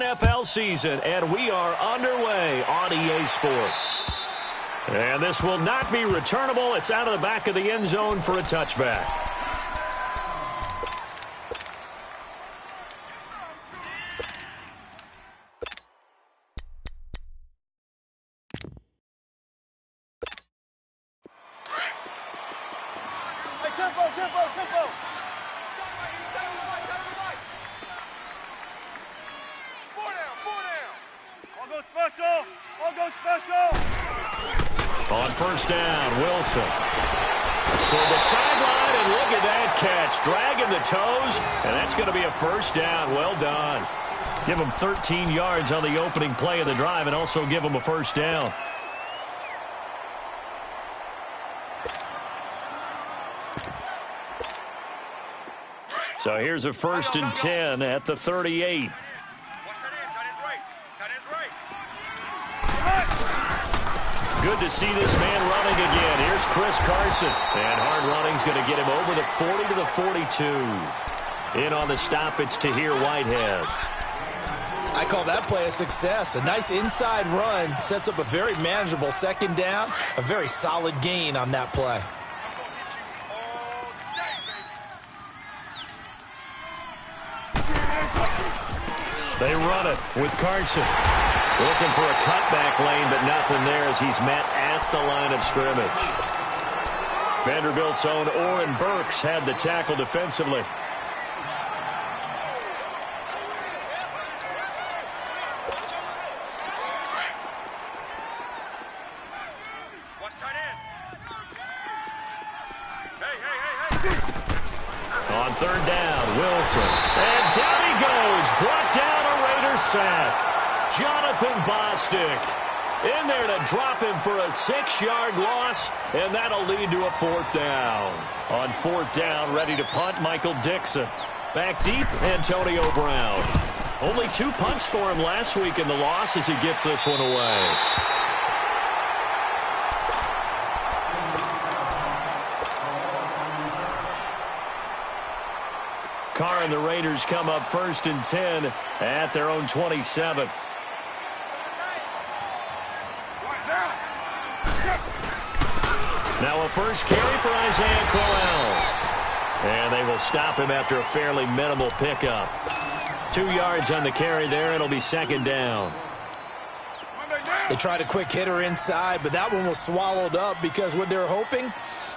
NFL season, and we are underway on EA Sports. And this will not be returnable. It's out of the back of the end zone for a touchback. Tempo. Four down. All go special. On first down, Wilson. Toward the sideline, and look at that catch. Dragging the toes, and that's going to be a first down. Well done. Give them 13 yards on the opening play of the drive and also give them a first down. So here's a 1st and 10 at the 38. Good to see this man running again. Here's Chris Carson. And hard running's going to get him over the 40 to the 42. In on the stop, it's Tahir Whitehead. I call that play a success. A nice inside run sets up a very manageable second down. A very solid gain on that play. They run it with Carson. Looking for a cutback lane, but nothing there as he's met at the line of scrimmage. Vanderbilt's own Oren Burks had the tackle defensively. On third down, Wilson. And down he goes. Brought down a Raiders sack. Jonathan Bostic in there to drop him for a 6-yard loss, and that'll lead to a 4th down. On 4th down, ready to punt, Michael Dixon. Back deep, Antonio Brown. Only 2 punts for him last week in the loss as he gets this one away. Carr and the Raiders come up 1st and 10 at their own 27. Now a first carry for Isaiah Crowell. And they will stop him after a fairly minimal pickup. 2 yards on the carry there. It'll be 2nd down. They tried a quick hitter inside, but that one was swallowed up because what they're hoping,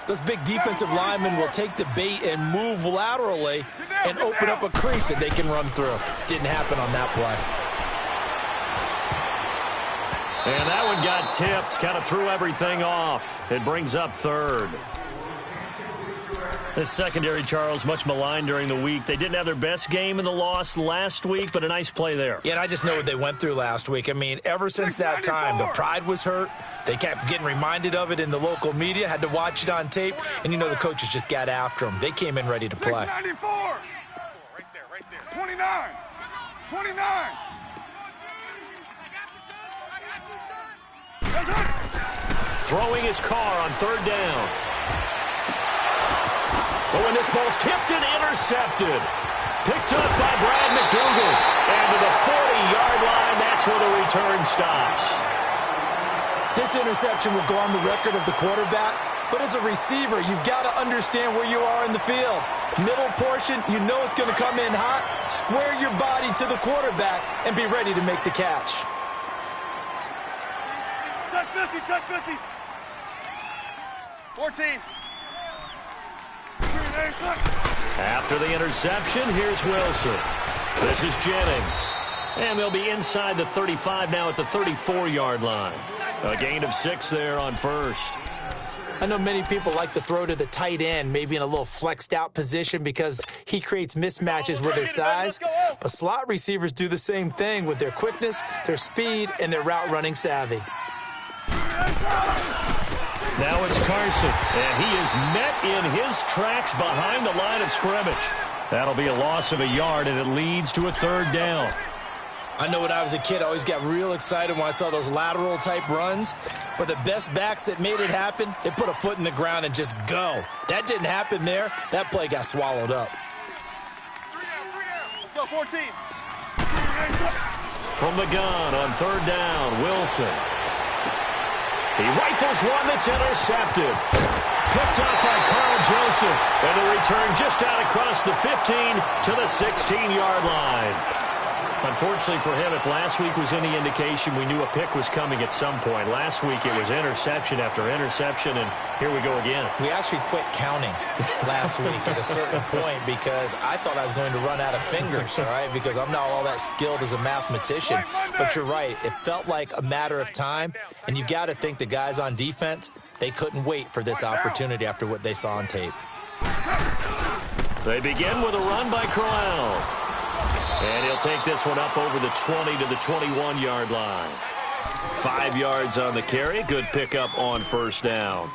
those big defensive linemen will take the bait and move laterally and open up a crease that they can run through. Didn't happen on that play. And that one got tipped, kind of threw everything off. It brings up 3rd. This secondary, Charles, much maligned during the week. They didn't have their best game in the loss last week, but a nice play there. Yeah, and I just know what they went through last week. I mean, ever since that time, the pride was hurt. They kept getting reminded of it in the local media, had to watch it on tape, and, you know, the coaches just got after them. They came in ready to play. 694. Right there. 29. Throwing his car on 3rd down. So when this ball's tipped and intercepted. Picked up by Brad McDougal. And to the 40-yard line, that's where the return stops. This interception will go on the record of the quarterback, but as a receiver, you've got to understand where you are in the field. Middle portion, you know it's going to come in hot. Square your body to the quarterback and be ready to make the catch. Check 50. 14. After the interception, here's Wilson. This is Jennings. And they'll be inside the 35 now at the 34-yard line. A gain of 6 there on 1st. I know many people like to throw to the tight end, maybe in a little flexed out position because he creates mismatches with his size. But slot receivers do the same thing with their quickness, their speed, and their route running savvy. Now it's Carson, and he is met in his tracks behind the line of scrimmage. That'll be a loss of a yard, and it leads to a 3rd down. I know when I was a kid, I always got real excited when I saw those lateral-type runs. But the best backs that made it happen, they put a foot in the ground and just go. That didn't happen there. That play got swallowed up. 3 down. Let's go, 14. From the gun on third down, Wilson. He rifles one that's intercepted. Picked up by Carl Joseph. And the return just out across the 15 to the 16-yard line. Unfortunately for him, if last week was any indication, we knew a pick was coming at some point. Last week it was interception after interception, and here we go again. We actually quit counting last week at a certain point because I thought I was going to run out of fingers, all right, because I'm not all that skilled as a mathematician. But you're right. It felt like a matter of time, and you got to think the guys on defense, they couldn't wait for this opportunity after what they saw on tape. They begin with a run by Crowell. And he'll take this one up over the 20 to the 21-yard line. 5 yards on the carry. Good pickup on first down.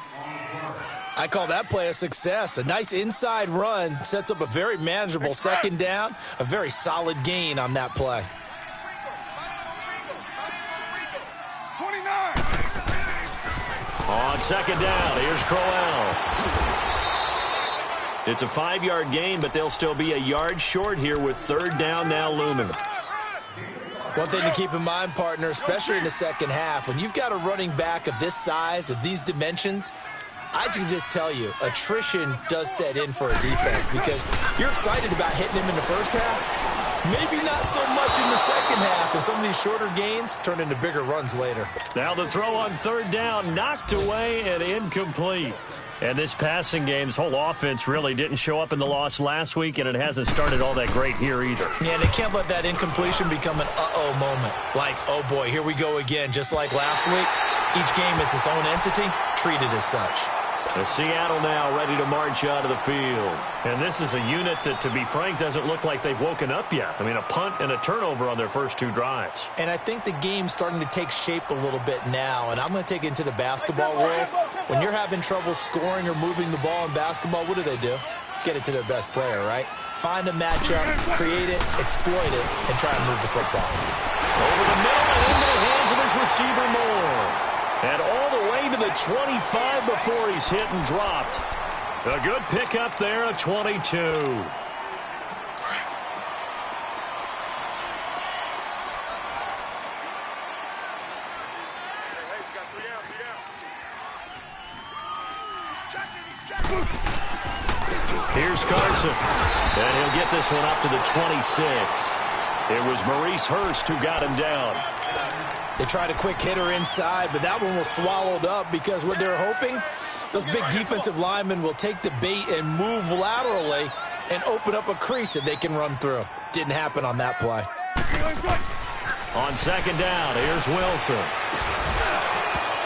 I call that play a success. A nice inside run sets up a very manageable second down. A very solid gain on that play. 29. On second down, here's Crowell. It's a 5-yard gain, but they'll still be a yard short here with third down now looming. One thing to keep in mind, partner, especially in the second half, when you've got a running back of this size, of these dimensions, I can just tell you, attrition does set in for a defense because you're excited about hitting him in the first half. Maybe not so much in the second half, and some of these shorter gains turn into bigger runs later. Now the throw on third down, knocked away and incomplete. And this passing game's whole offense really didn't show up in the loss last week, and it hasn't started all that great here either. Yeah, they can't let that incompletion become an uh-oh moment. Like, oh boy, here we go again, just like last week. Each game is its own entity, treated as such. The Seattle now ready to march out of the field. And this is a unit that, to be frank, doesn't look like they've woken up yet. I mean, a punt and a turnover on their first 2 drives. And I think the game's starting to take shape a little bit now, and I'm going to take it into the basketball world. When you're having trouble scoring or moving the ball in basketball, what do? Get it to their best player, right? Find a matchup, create it, exploit it, and try and move the football. Over the middle and into the hands of his receiver Moore. And all the way to the 25 before he's hit and dropped. A good pickup there, a 22. Here's Carson. And he'll get this one up to the 26. It was Maurice Hurst who got him down. They tried a quick hitter inside, but that one was swallowed up because what they're hoping, those big defensive linemen will take the bait and move laterally and open up a crease that they can run through. Didn't happen on that play. On second down, here's Wilson.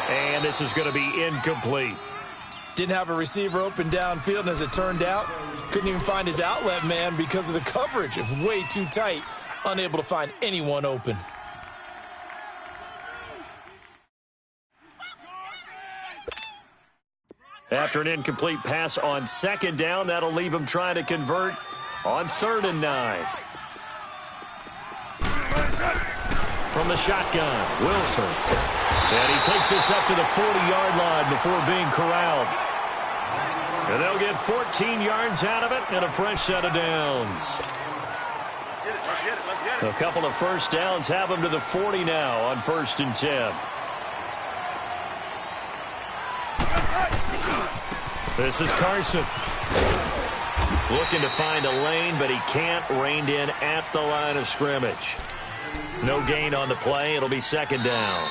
And this is going to be incomplete. Didn't have a receiver open downfield, and as it turned out, couldn't even find his outlet man because of the coverage. It was way too tight, unable to find anyone open. After an incomplete pass on second down, that'll leave him trying to convert on 3rd and 9. From the shotgun, Wilson. And he takes this up to the 40-yard line before being corralled. And they'll get 14 yards out of it and a fresh set of downs. Let's get it. A couple of first downs have them to the 40 now on 1st and 10. This is Carson. Looking to find a lane, but he can't. Reined in at the line of scrimmage. No gain on the play. It'll be 2nd down.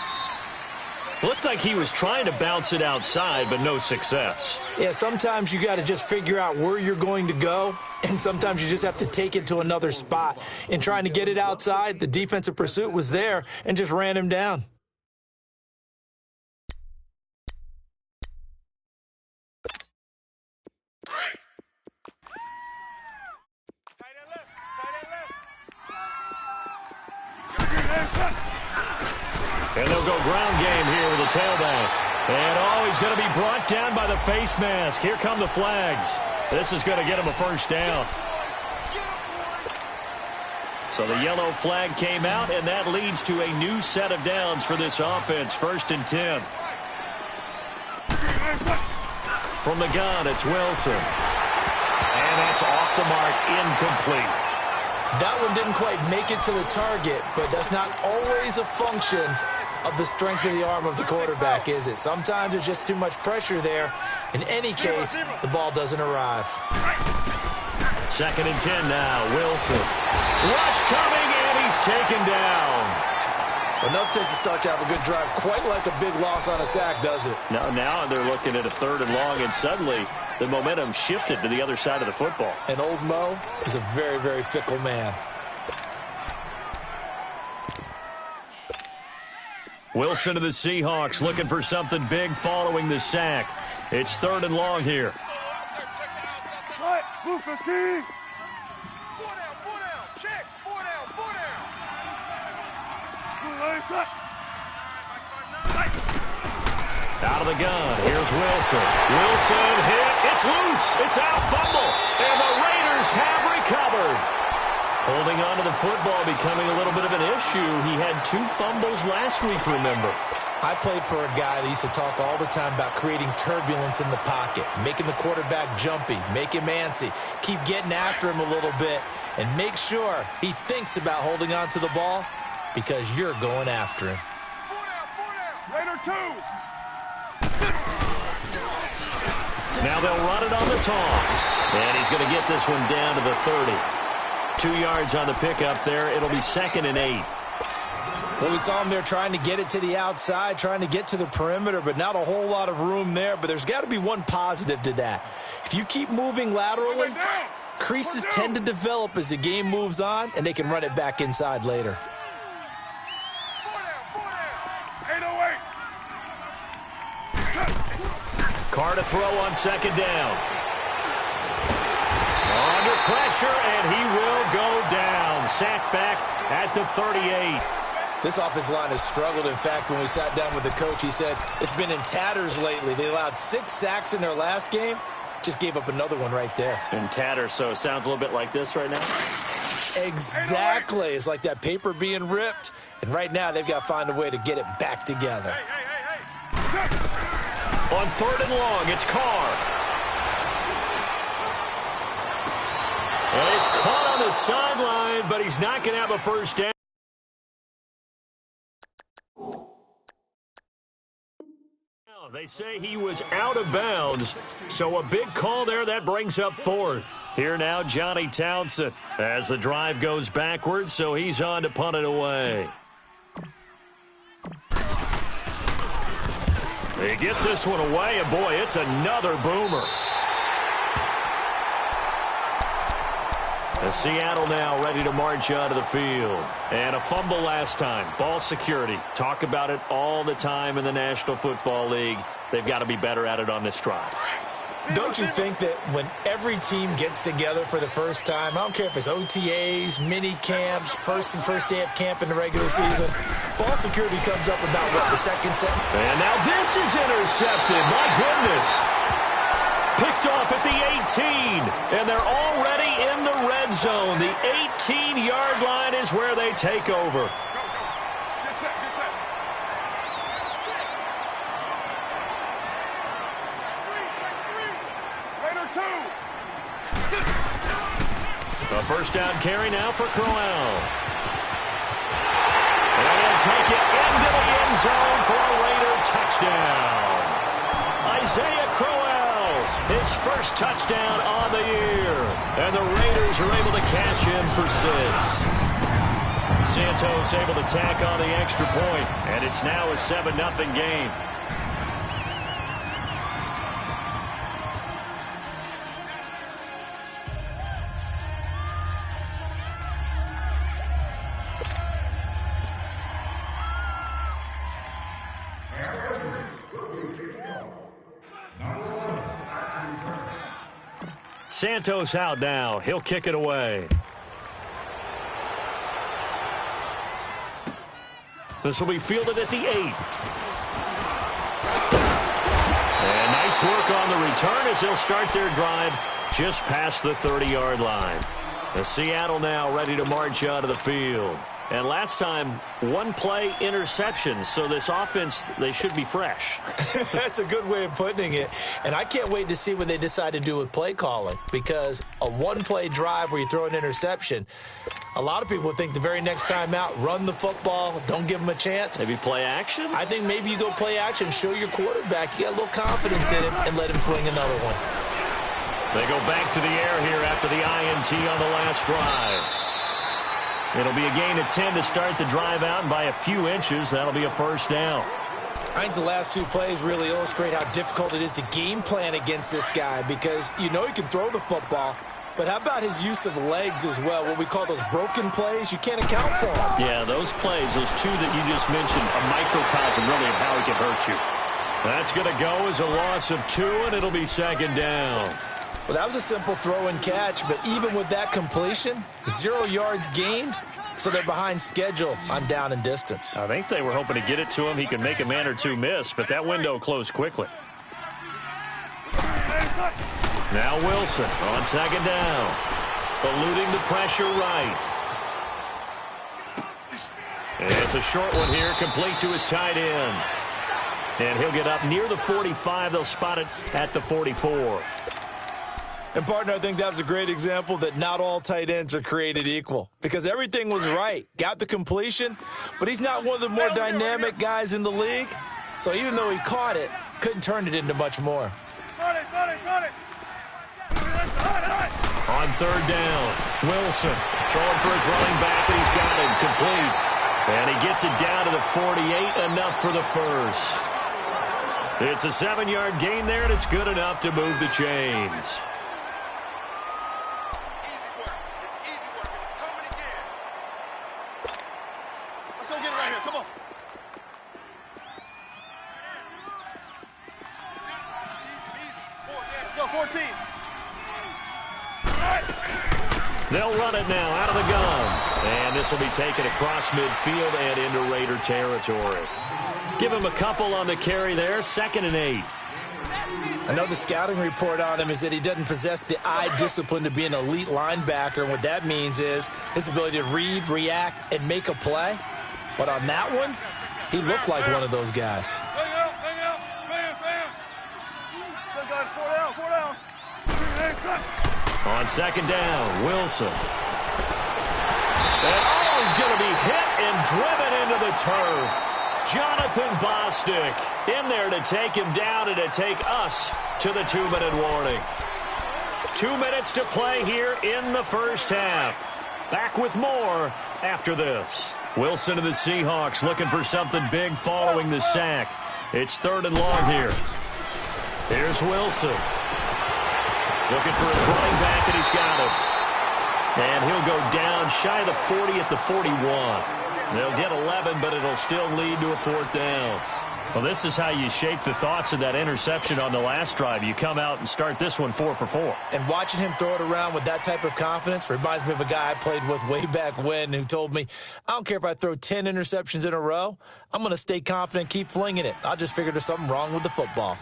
Looked like he was trying to bounce it outside, but no success. Yeah, sometimes you got to just figure out where you're going to go, and sometimes you just have to take it to another spot. In trying to get it outside, the defensive pursuit was there and just ran him down. And they'll go ground game here with the tailback. And, he's going to be brought down by the face mask. Here come the flags. This is going to get him a first down. So the yellow flag came out, and that leads to a new set of downs for this offense. 1st and 10. From the gun, it's Wilson. And that's off the mark, incomplete. That one didn't quite make it to the target, but that's not always a function of the strength of the arm of the quarterback, is it? Sometimes there's just too much pressure there. In any case, the ball doesn't arrive. 2nd and 10 now. Wilson. Rush coming, and he's taken down. Enough takes a start to have a good drive. Quite like a big loss on a sack, does it? Now they're looking at a 3rd and long, and suddenly the momentum shifted to the other side of the football. And old Mo is a very, very fickle man. Wilson to the Seahawks looking for something big following the sack. It's 3rd and long here. Cut. Move 15. 4 down, 4 down. Check. 4 down, 4 down. Move, Larry, cut. Out of the gun. Here's Wilson. Wilson hit. It's loose. It's out, fumble. And the Raiders have recovered. Holding on to the football becoming a little bit of an issue. He had 2 fumbles last week, remember. I played for a guy that used to talk all the time about creating turbulence in the pocket, making the quarterback jumpy, make him antsy, keep getting after him a little bit, and make sure he thinks about holding on to the ball because you're going after him. 4 down. Raider 2. Now they'll run it on the toss. And he's going to get this one down to the 30. 2 yards on the pickup there. It'll be 2nd and 8. Well, we saw him there trying to get it to the outside, trying to get to the perimeter, but not a whole lot of room there. But there's got to be one positive to that. If you keep moving laterally, creases tend to develop as the game moves on, and they can run it back inside later. 4 down. 808. Carr to throw on 2nd down. Under pressure, and he will go down. Sacked back at the 38. This offensive line has struggled. In fact, when we sat down with the coach, he said it's been in tatters lately. They allowed 6 sacks in their last game. Just gave up another one right there. In tatters, so it sounds a little bit like this right now. Exactly. It's like that paper being ripped. And right now, they've got to find a way to get it back together. On 3rd and long, it's Carr. Well, he's caught on the sideline, but he's not going to have a first down. They say he was out of bounds, so a big call there. That brings up 4th. Here now, Johnny Townsend, as the drive goes backwards, so he's on to punt it away. He gets this one away, and boy, it's another boomer. The Seattle now ready to march onto the field. And a fumble last time. Ball security. Talk about it all the time in the National Football League. They've got to be better at it on this drive. Don't you think that when every team gets together for the first time, I don't care if it's OTAs, mini camps, first day of camp in the regular season, ball security comes up about, what, the 2nd set? And now this is intercepted. My goodness. Picked off at the 18, and they're already in the red zone. The 18-yard line is where they take over. Get set, get set. Raider 2. A first down carry now for Crowell. And he'll take it into the end zone for a Raider touchdown. Isaiah Crowell. His first touchdown on the year. And the Raiders are able to cash in for 6. Santos able to tack on the extra point. And it's now a 7-0 game. Santos out now. He'll kick it away. This will be fielded at the 8. And nice work on the return as they'll start their drive just past the 30-yard line. The Seattle now ready to march out of the field. And last time, one-play interceptions. So this offense, they should be fresh. That's a good way of putting it. And I can't wait to see what they decide to do with play calling, because a one-play drive where you throw an interception, a lot of people think the very next time out, run the football, don't give them a chance. Maybe play action? I think maybe you go play action, show your quarterback you got a little confidence in him, and let him fling another one. They go back to the air here after the INT on the last drive. It'll be a gain of 10 to start the drive out, and by a few inches, that'll be a first down. I think the last two plays really illustrate how difficult it is to game plan against this guy, because you know he can throw the football, but how about his use of legs as well, what we call those broken plays? You can't account for them. Yeah, those plays, those two that you just mentioned, a microcosm really of how he can hurt you. That's going to go as a loss of 2, and it'll be second down. Well, that was a simple throw and catch, but even with that completion, 0 yards gained, so they're behind schedule on down and distance. I think they were hoping to get it to him. He could make a man or two miss, but that window closed quickly. Now Wilson on second down, eluding the pressure right. It's a short one here, complete to his tight end. And he'll get up near the 45. They'll spot it at the 44. And, partner, I think that was a great example that not all tight ends are created equal, because everything was right. Got the completion, but he's not one of the more dynamic guys in the league. So even though he caught it, couldn't turn it into much more. Got it. On third down, Wilson throwing for his running back, and he's got him complete. And he gets it down to the 48, enough for the first. It's a 7-yard gain there, and it's good enough to move the chains. They'll run it now out of the gun. And this will be taken across midfield and into Raider territory. Give him a couple on the carry there, 2nd and 8. I know the scouting report on him is that he doesn't possess the eye discipline to be an elite linebacker. And what that means is his ability to read, react, and make a play. But on that one, he looked like one of those guys. Hang out. Bam. Still got it. 4 down. On second down, Wilson. And he's going to be hit and driven into the turf. Jonathan Bostic in there to take him down and to take us to the 2-minute warning. 2 minutes to play here in the first half. Back with more after this. Wilson and the Seahawks looking for something big following the sack. It's 3rd and long here. Here's Wilson. Looking for his running back, and he's got him. And he'll go down shy of the 40 at the 41. They'll get 11, but it'll still lead to a 4th down. Well, this is how you shape the thoughts of that interception on the last drive. You come out and start this one 4 for 4. And watching him throw it around with that type of confidence reminds me of a guy I played with way back when who told me, I don't care if I throw 10 interceptions in a row. I'm going to stay confident, keep flinging it. I just figured there's something wrong with the football.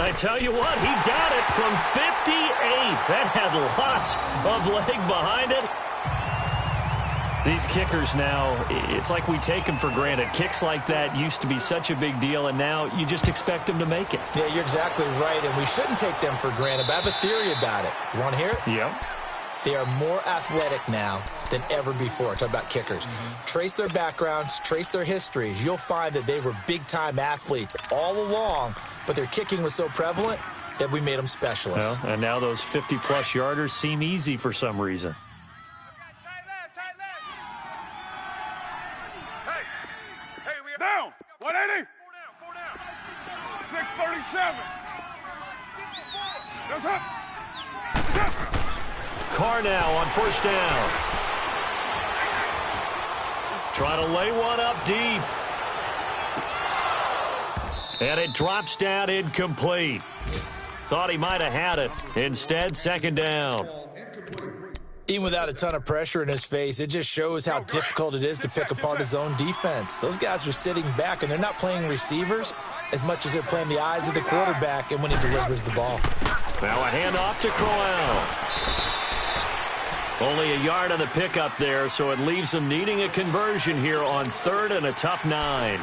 I tell you what, he got it from 58. That had lots of leg behind it. These kickers now, it's like we take them for granted. Kicks like that used to be such a big deal, and now you just expect them to make it. Yeah, you're exactly right, and we shouldn't take them for granted. But I have a theory about it. You want to hear it? Yeah. They are more athletic now than ever before. Talk about kickers. Trace their backgrounds, trace their histories. You'll find that they were big-time athletes all along, but their kicking was so prevalent that we made them specialists. Well, and now those 50-plus yarders seem easy for some reason. Hey, we down. 180. 4 down. 637. Goes up. Carr now on first down. Trying to lay one up deep. And it drops down incomplete. Thought he might have had it. Instead, second down. Even without a ton of pressure in his face, it just shows how difficult it is to pick apart his own defense. Those guys are sitting back, and they're not playing receivers as much as they're playing the eyes of the quarterback and when he delivers the ball. Now a handoff to Crowell. Only a yard on the pickup there, so it leaves them needing a conversion here on 3rd and a tough 9.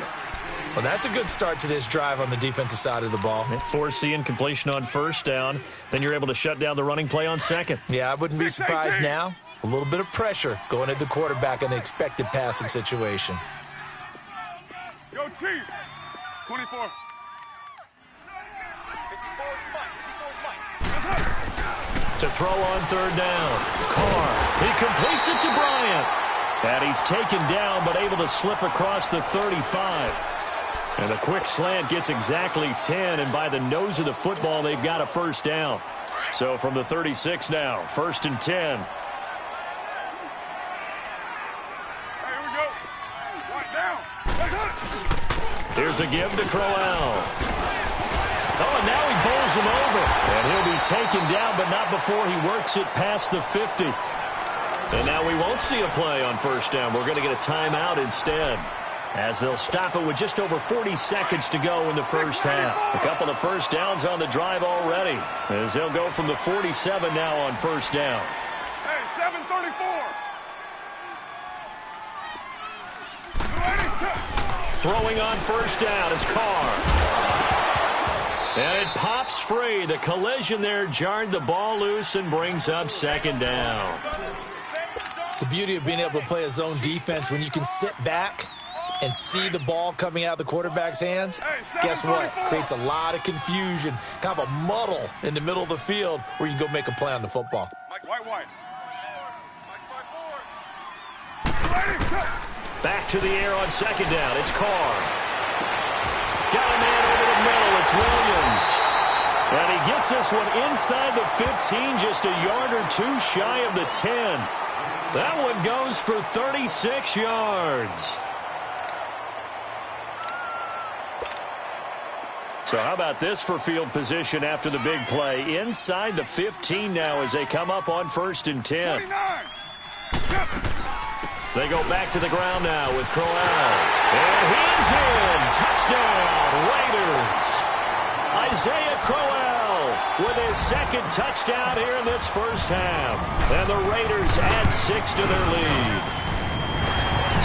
Well, that's a good start to this drive on the defensive side of the ball. Forcing completion on 1st down. Then you're able to shut down the running play on 2nd. Yeah, I wouldn't be surprised now. A little bit of pressure going at the quarterback in the expected passing situation. Go Chief. 24. To throw on 3rd down. Carr. He completes it to Bryant. And he's taken down but able to slip across the 35. And a quick slant gets exactly 10, and by the nose of the football, they've got a 1st down. So from the 36 now, 1st and 10. Hey, here we go. Right down. Here's a give to Crowell. Oh, and now he bowls him over. And he'll be taken down, but not before he works it past the 50. And now we won't see a play on 1st down. We're going to get a timeout instead, as they'll stop it with just over 40 seconds to go in the 1st half. A couple of 1st downs on the drive already, as they'll go from the 47 now on 1st down. Hey, 7:34. Throwing on 1st down is Carr. And it pops free. The collision there jarred the ball loose and brings up 2nd down. The beauty of being able to play a zone defense when you can sit back and see the ball coming out of the quarterback's hands, guess what? Creates a lot of confusion, kind of a muddle in the middle of the field where you can go make a play on the football. White. Back to the air on 2nd down. It's Carr. Got a man over the middle. It's Williams. And he gets this one inside the 15, just a yard or 2 shy of the 10. That one goes for 36 yards. So how about this for field position after the big play? Inside the 15 now as they come up on 1st and 10. 29. They go back to the ground now with Crowell. And he's in. Touchdown, Raiders. Isaiah Crowell with his 2nd touchdown here in this 1st half. And the Raiders add 6 to their lead.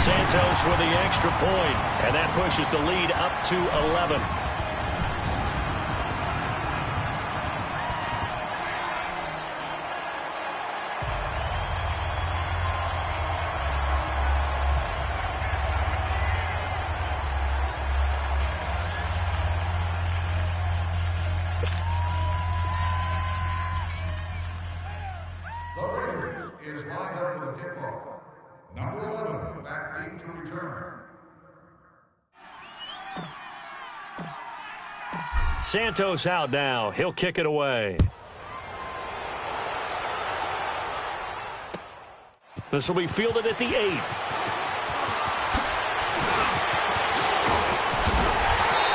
Santos with the extra point, and that pushes the lead up to 11. Is lined up for the kickoff. Number 11, back deep to return. Santos out now. He'll kick it away. This will be fielded at the 8.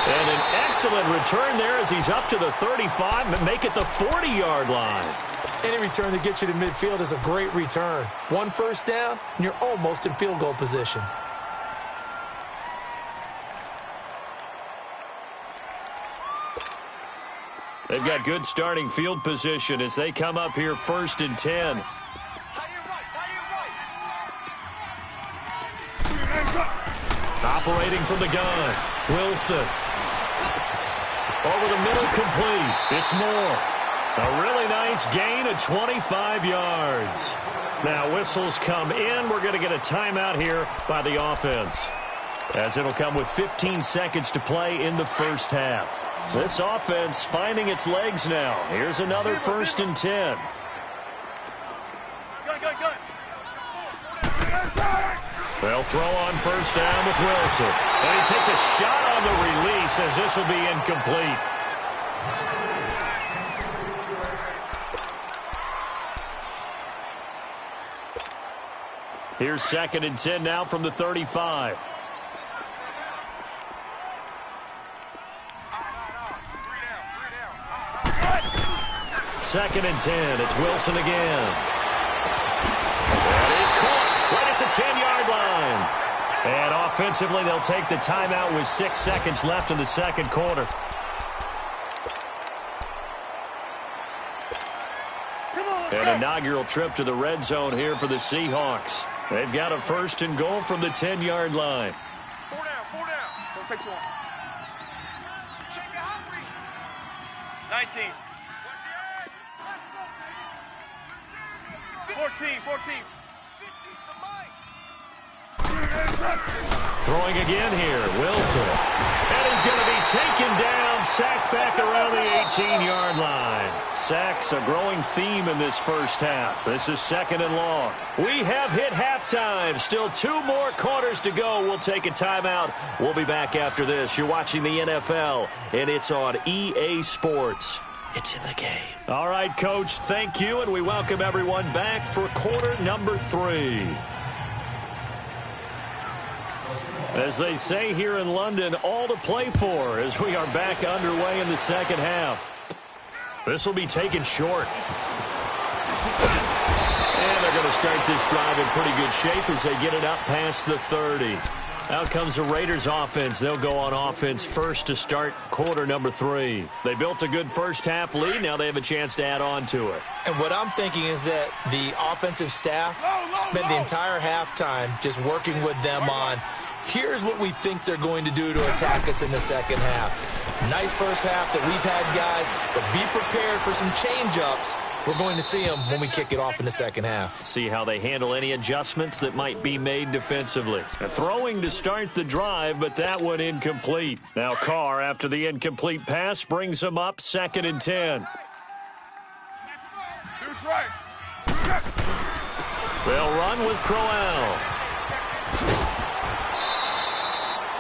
And an excellent return there as he's up to the 35 and make it the 40-yard line. Any return that gets you to midfield is a great return. 1 1st down, and you're almost in field goal position. They've got good starting field position as they come up here 1st and 10. Operating from the gun, Wilson. Over the middle, complete. It's Moore. A really nice gain of 25 yards. Now whistles come in. We're going to get a timeout here by the offense, as it'll come with 15 seconds to play in the 1st half. This offense finding its legs now. Here's another 1st and 10. They'll throw on 1st down with Wilson. And he takes a shot on the release as this will be incomplete. Here's 2nd and 10 now from the 35. Second and 10. It's Wilson again. Offensively, they'll take the timeout with 6 seconds left in the second quarter. An inaugural trip to the red zone here for the Seahawks. They've got a 1st and goal from the 10-yard line. 4 down, 4 down. Don't take so long. Check the hot read. 19. 14, 14. Throwing again here, Wilson. And he's going to be taken down, sacked back around the 18-yard line. Sacks a growing theme in this first half. This is 2nd and long. We have hit halftime. Still 2 more quarters to go. We'll take a timeout. We'll be back after this. You're watching the NFL, and it's on EA Sports. It's in the game. All right, Coach, thank you, and we welcome everyone back for quarter number 3. As they say here in London, all to play for as we are back underway in the second half. This will be taken short. And they're going to start this drive in pretty good shape as they get it up past the 30. Out comes the Raiders offense. They'll go on offense first to start quarter number 3. They built a good first half lead. Now they have a chance to add on to it. And what I'm thinking is that the offensive staff spent the entire halftime just working with them on, here's what we think they're going to do to attack us in the second half. Nice first half that we've had, guys, but be prepared for some change-ups. We're going to see them when we kick it off in the second half. See how they handle any adjustments that might be made defensively. A throwing to start the drive, but that one incomplete. Now Carr, after the incomplete pass, brings them up 2nd and 10. Dude's right. They'll run with Crowell.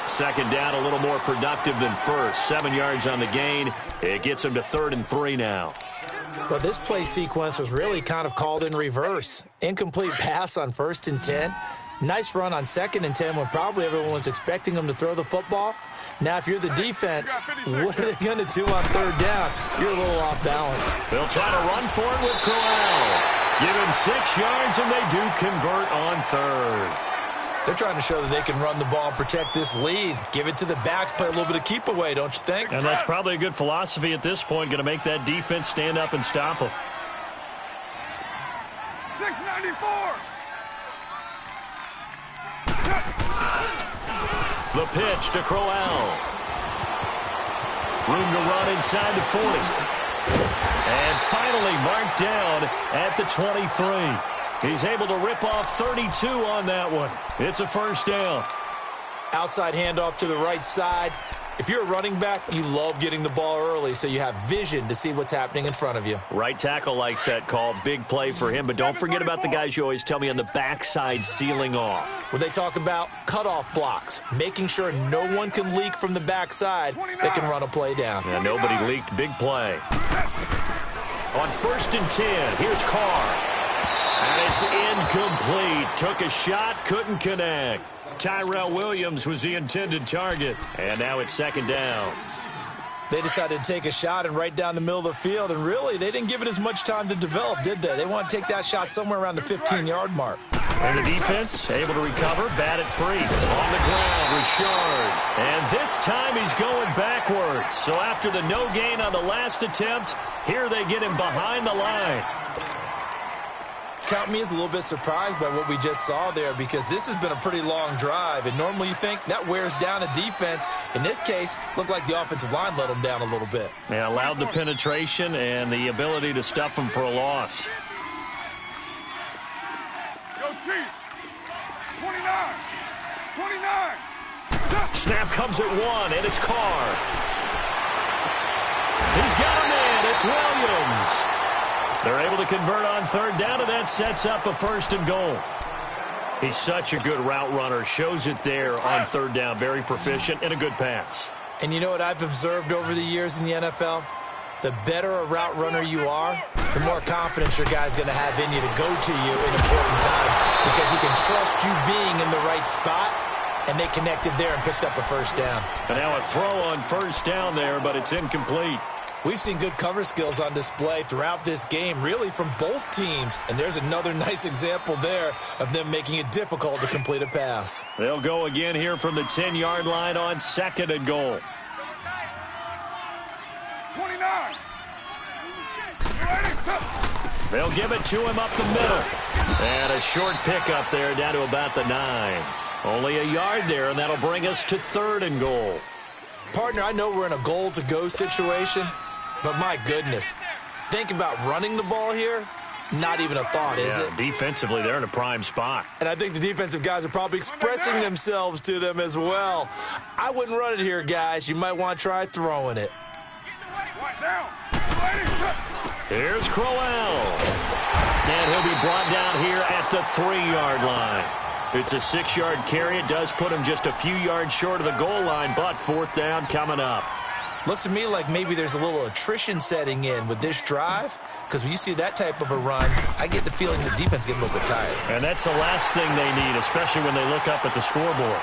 2nd down, a little more productive than first. 7 yards on the gain. It gets them to 3rd and 3 now. Well, this play sequence was really kind of called in reverse. Incomplete pass on 1st and 10. Nice run on 2nd and 10 when probably everyone was expecting them to throw the football. Now, if you're the defense, what are they going to do on 3rd down? You're a little off balance. They'll try to run for it with Crowell. Give him 6 yards, and they do convert on 3rd. They're trying to show that they can run the ball and protect this lead. Give it to the backs, play a little bit of keep away, don't you think? And that's probably a good philosophy at this point, going to make that defense stand up and stop them. 694. The pitch to Crowell. Room to run inside the 40. And finally marked down at the 23. He's able to rip off 32 on that one. It's a 1st down. Outside handoff to the right side. If you're a running back, you love getting the ball early so you have vision to see what's happening in front of you. Right tackle likes that call. Big play for him. But don't forget about the guys you always tell me on the backside sealing off. When they talk about cutoff blocks, making sure no one can leak from the backside that can run a play down. Yeah, nobody leaked. Big play. On 1st and 10, here's Carr. And it's incomplete. Took a shot, couldn't connect. Tyrell Williams was the intended target. And now it's 2nd down. They decided to take a shot and right down the middle of the field, and really, they didn't give it as much time to develop, did they? They want to take that shot somewhere around the 15-yard mark. And the defense able to recover, bat it free. On the ground, Richard. And this time he's going backwards. So after the no gain on the last attempt, here they get him behind the line. Count me as a little bit surprised by what we just saw there, because this has been a pretty long drive, and normally you think that wears down a defense. In this case, looked like the offensive line let them down a little bit. Yeah, allowed the penetration and the ability to stuff them for a loss. Go Chief. 29. 29. Snap comes at 1, and it's Carr. He's got him in. It's Williams. They're able to convert on 3rd down, and that sets up a 1st and goal. He's such a good route runner. Shows it there on 3rd down. Very proficient and a good pass. And you know what I've observed over the years in the NFL? The better a route runner you are, the more confidence your guy's going to have in you to go to you in important times, because he can trust you being in the right spot, and they connected there and picked up a 1st down. And now a throw on 1st down there, but it's incomplete. We've seen good cover skills on display throughout this game, really from both teams. And there's another nice example there of them making it difficult to complete a pass. They'll go again here from the 10-yard line on 2nd and goal. 29. They'll give it to him up the middle. And a short pickup there down to about the 9. Only a yard there, and that'll bring us to 3rd and goal. Partner, I know we're in a goal-to-go situation, but my goodness, think about running the ball here. Not even a thought, is it? Defensively, they're in a prime spot. And I think the defensive guys are probably expressing themselves to them as well. I wouldn't run it here, guys. You might want to try throwing it. Here's Crowell. And he'll be brought down here at the 3-yard line. It's a 6-yard carry. It does put him just a few yards short of the goal line, but 4th down coming up. Looks to me like maybe there's a little attrition setting in with this drive, because when you see that type of a run, I get the feeling the defense getting a little bit tired. And that's the last thing they need, especially when they look up at the scoreboard.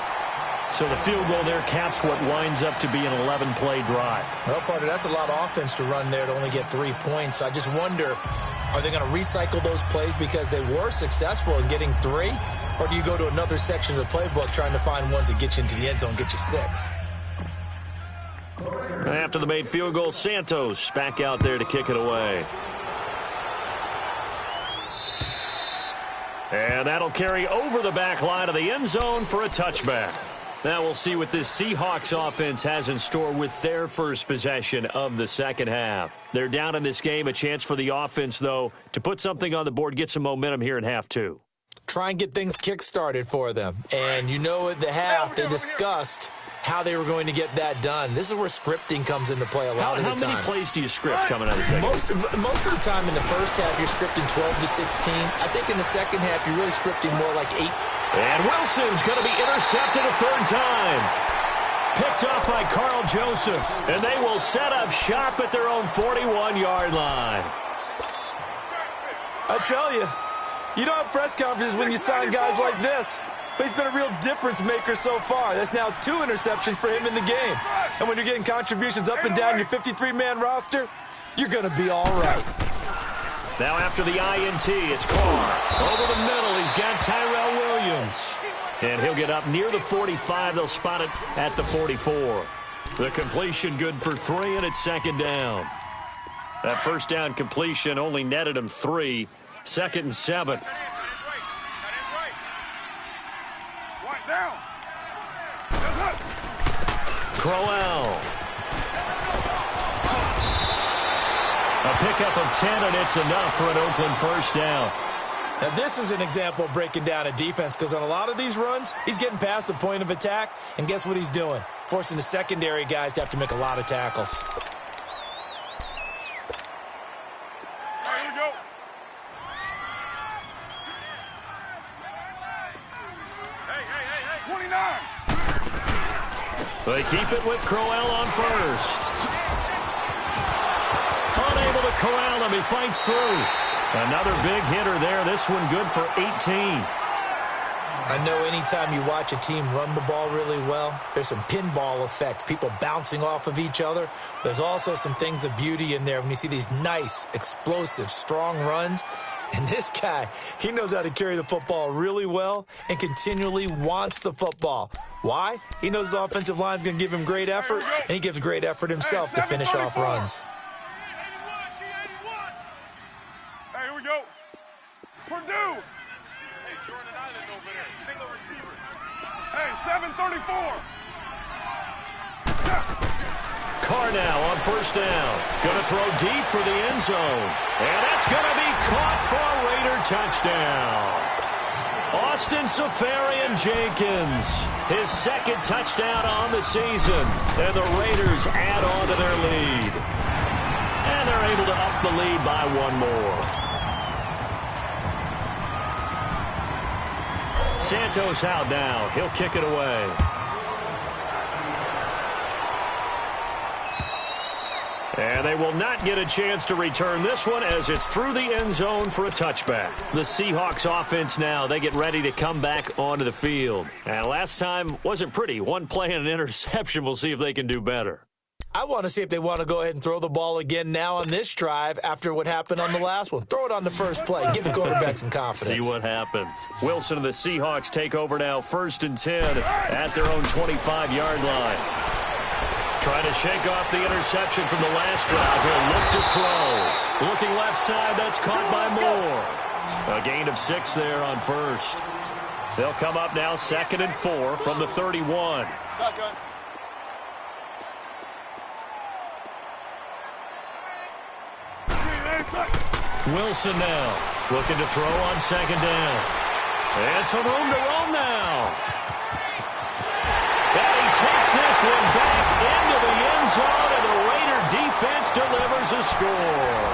So the field goal there caps what winds up to be an 11-play drive. Well, partner, that's a lot of offense to run there to only get 3 points. So I just wonder, are they going to recycle those plays because they were successful in getting 3? Or do you go to another section of the playbook trying to find ones that get you into the end zone, get you 6? After the made field goal, Santos back out there to kick it away. And that'll carry over the back line of the end zone for a touchback. Now we'll see what this Seahawks offense has in store with their first possession of the second half. They're down in this game. A chance for the offense, though, to put something on the board, get some momentum here in half 2. Try and get things kick-started for them. And you know at the half, they discussed how they were going to get that done. This is where scripting comes into play a lot of the time. How many plays do you script coming out of the second? Most of the time in the first half, you're scripting 12 to 16. I think in the second half, you're really scripting more like 8. And Wilson's going to be intercepted a 3rd time. Picked up by Carl Joseph. And they will set up shop at their own 41-yard line. I tell you, you don't have press conferences when you sign guys like this. But he's been a real difference maker so far. That's now 2 interceptions for him in the game. And when you're getting contributions up and down your 53-man roster, you're going to be all right. Now after the INT, it's Carr. Over the middle, he's got Tyrell Williams. And he'll get up near the 45. They'll spot it at the 44. The completion good for 3, and it's 2nd down. That first down completion only netted him 3. 2nd and 7. Crowell. A pickup of 10, and it's enough for an Oakland first down. Now, this is an example of breaking down a defense, because on a lot of these runs, he's getting past the point of attack, and guess what he's doing? Forcing the secondary guys to have to make a lot of tackles. Here we go. Hey. 29. They keep it with Crowell on first. Unable to corral him. He fights through. Another big hitter there. This one good for 18. I know anytime you watch a team run the ball really well, there's some pinball effect, people bouncing off of each other. There's also some things of beauty in there when you see these nice, explosive, strong runs. And this guy, he knows how to carry the football really well and continually wants the football. Why? He knows his offensive line's going to give him great effort, and he gives great effort himself to finish off runs. Hey, here we go. Purdue. Hey, 734. Carr now on first down. Going to throw deep for the end zone. And that's going to be caught for a Raider touchdown. Austin Safarian-Jenkins, his 2nd touchdown on the season. And the Raiders add on to their lead. And they're able to up the lead by 1 more. Santos out now. He'll kick it away. And they will not get a chance to return this one as it's through the end zone for a touchback. The Seahawks offense now, they get ready to come back onto the field. And last time wasn't pretty. 1 play and an interception. We'll see if they can do better. I want to see if they want to go ahead and throw the ball again now on this drive after what happened on the last one. Throw it on the first play. Give the quarterback some confidence. See what happens. Wilson and the Seahawks take over now, 1st and 10 at their own 25-yard line. Trying to shake off the interception from the last drive. He'll look to throw. Looking left side, that's caught by Moore. A gain of 6 there on first. They'll come up now 2nd and 4 from the 31. Shotgun. Wilson now looking to throw on 2nd down. And some room to roam now. And he takes this one back into the end zone, and the Raider defense delivers a score.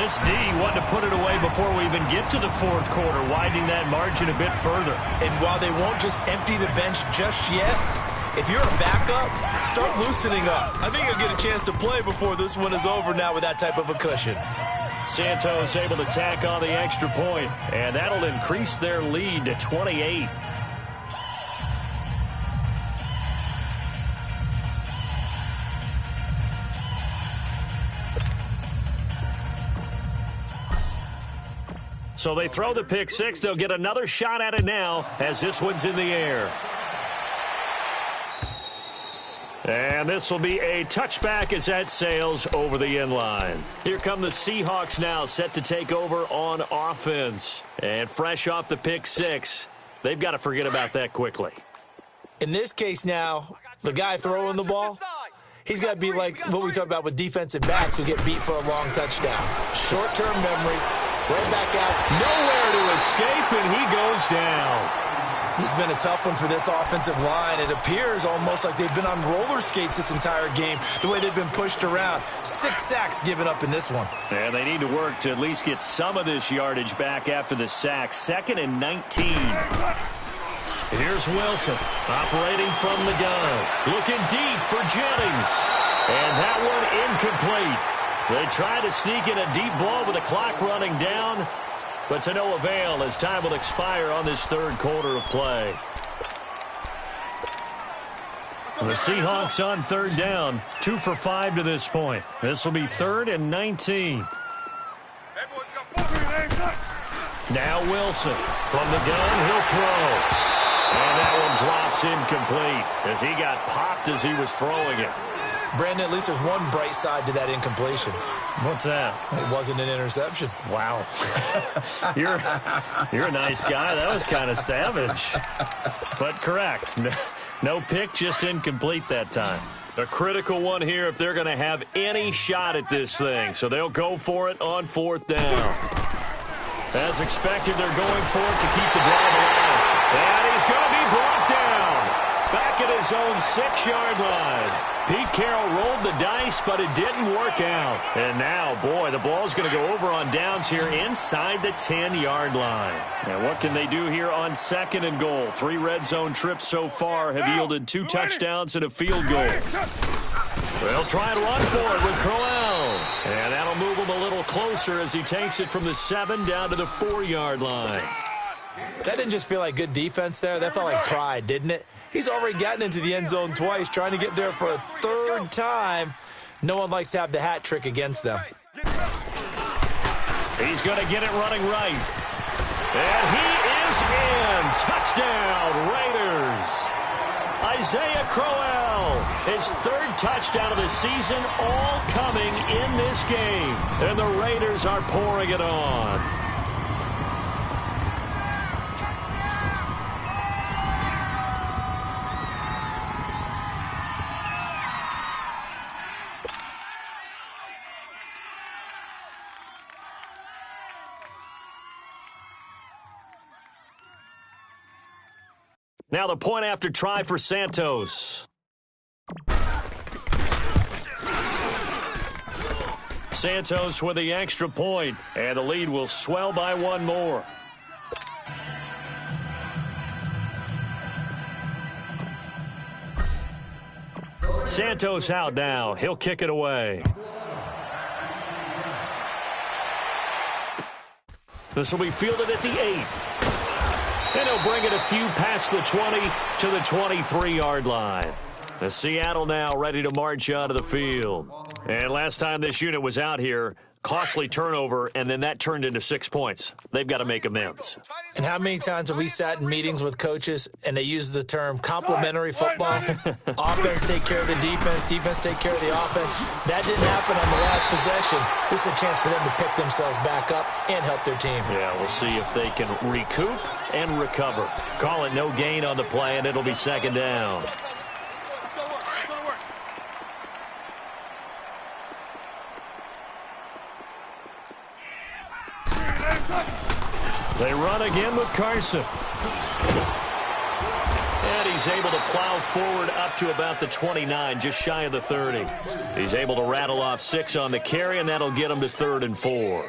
This D wanted to put it away before we even get to the 4th quarter, widening that margin a bit further. And while they won't just empty the bench just yet, if you're a backup, start loosening up. I think you'll get a chance to play before this one is over now with that type of a cushion. Santos able to tack on the extra point, and that'll increase their lead to 28. So they throw the pick 6. They'll get another shot at it now as this one's in the air. And this will be a touchback as that sails over the end line. Here come the Seahawks now, set to take over on offense. And fresh off the pick 6, they've got to forget about that quickly. In this case now, the guy throwing the ball, he's got to be like what we talk about with defensive backs who get beat for a long touchdown. Short-term memory, right back out. Nowhere to escape, and he goes down. This has been a tough one for this offensive line. It appears almost like they've been on roller skates this entire game, the way they've been pushed around. 6 sacks given up in this one. And they need to work to at least get some of this yardage back after the sack. 2nd and 19. Here's Wilson operating from the gun. Looking deep for Jennings. And that one incomplete. They try to sneak in a deep ball with the clock running down, but to no avail as time will expire on this 3rd quarter of play. The Seahawks on 3rd down, 2 for 5 to this point. This will be 3rd and 19. Now Wilson from the gun, he'll throw. And that one drops incomplete as he got popped as he was throwing it. Brandon, at least there's one bright side to that incompletion. What's that? It wasn't an interception. Wow. You're a nice guy. That was kind of savage. But correct. No pick, just incomplete that time. A critical one here if they're going to have any shot at this thing. So they'll go for it on 4th down. As expected, they're going for it to keep the drive alive. And he's going to be brought down. Back at his own 6-yard line. Pete Carroll rolled the dice, but it didn't work out. And now, boy, the ball's going to go over on downs here inside the 10-yard line. And what can they do here on 2nd and goal? 3 red zone trips so far have yielded 2 touchdowns and a field goal. They'll try and run for it with Crowell. And that'll move him a little closer as he takes it from the 7 down to the 4-yard line. That didn't just feel like good defense there. That felt like pride, didn't it? He's already gotten into the end zone twice, trying to get there for a 3rd time. No one likes to have the hat trick against them. He's going to get it running right. And he is in. Touchdown, Raiders. Isaiah Crowell, his 3rd touchdown of the season, all coming in this game. And the Raiders are pouring it on. Now the point after try for Santos. Santos with the extra point, and the lead will swell by 1 more. Santos out now. He'll kick it away. This will be fielded at the 8. And he'll bring it a few past the 20 to the 23-yard line. The Seattle now ready to march out of the field. And last time this unit was out here, costly turnover, and then that turned into 6 points. They've got to make amends. And how many times have we sat in meetings with coaches and they use the term complementary football? Offense take care of the defense, defense take care of the offense. That didn't happen on the last possession. This is a chance for them to pick themselves back up and help their team. Yeah, we'll see if they can recoup and recover. Call it no gain on the play, and it'll be second down. They run again with Carson. And he's able to plow forward up to about the 29, just shy of the 30. He's able to rattle off 6 on the carry, and that'll get him to 3rd and 4.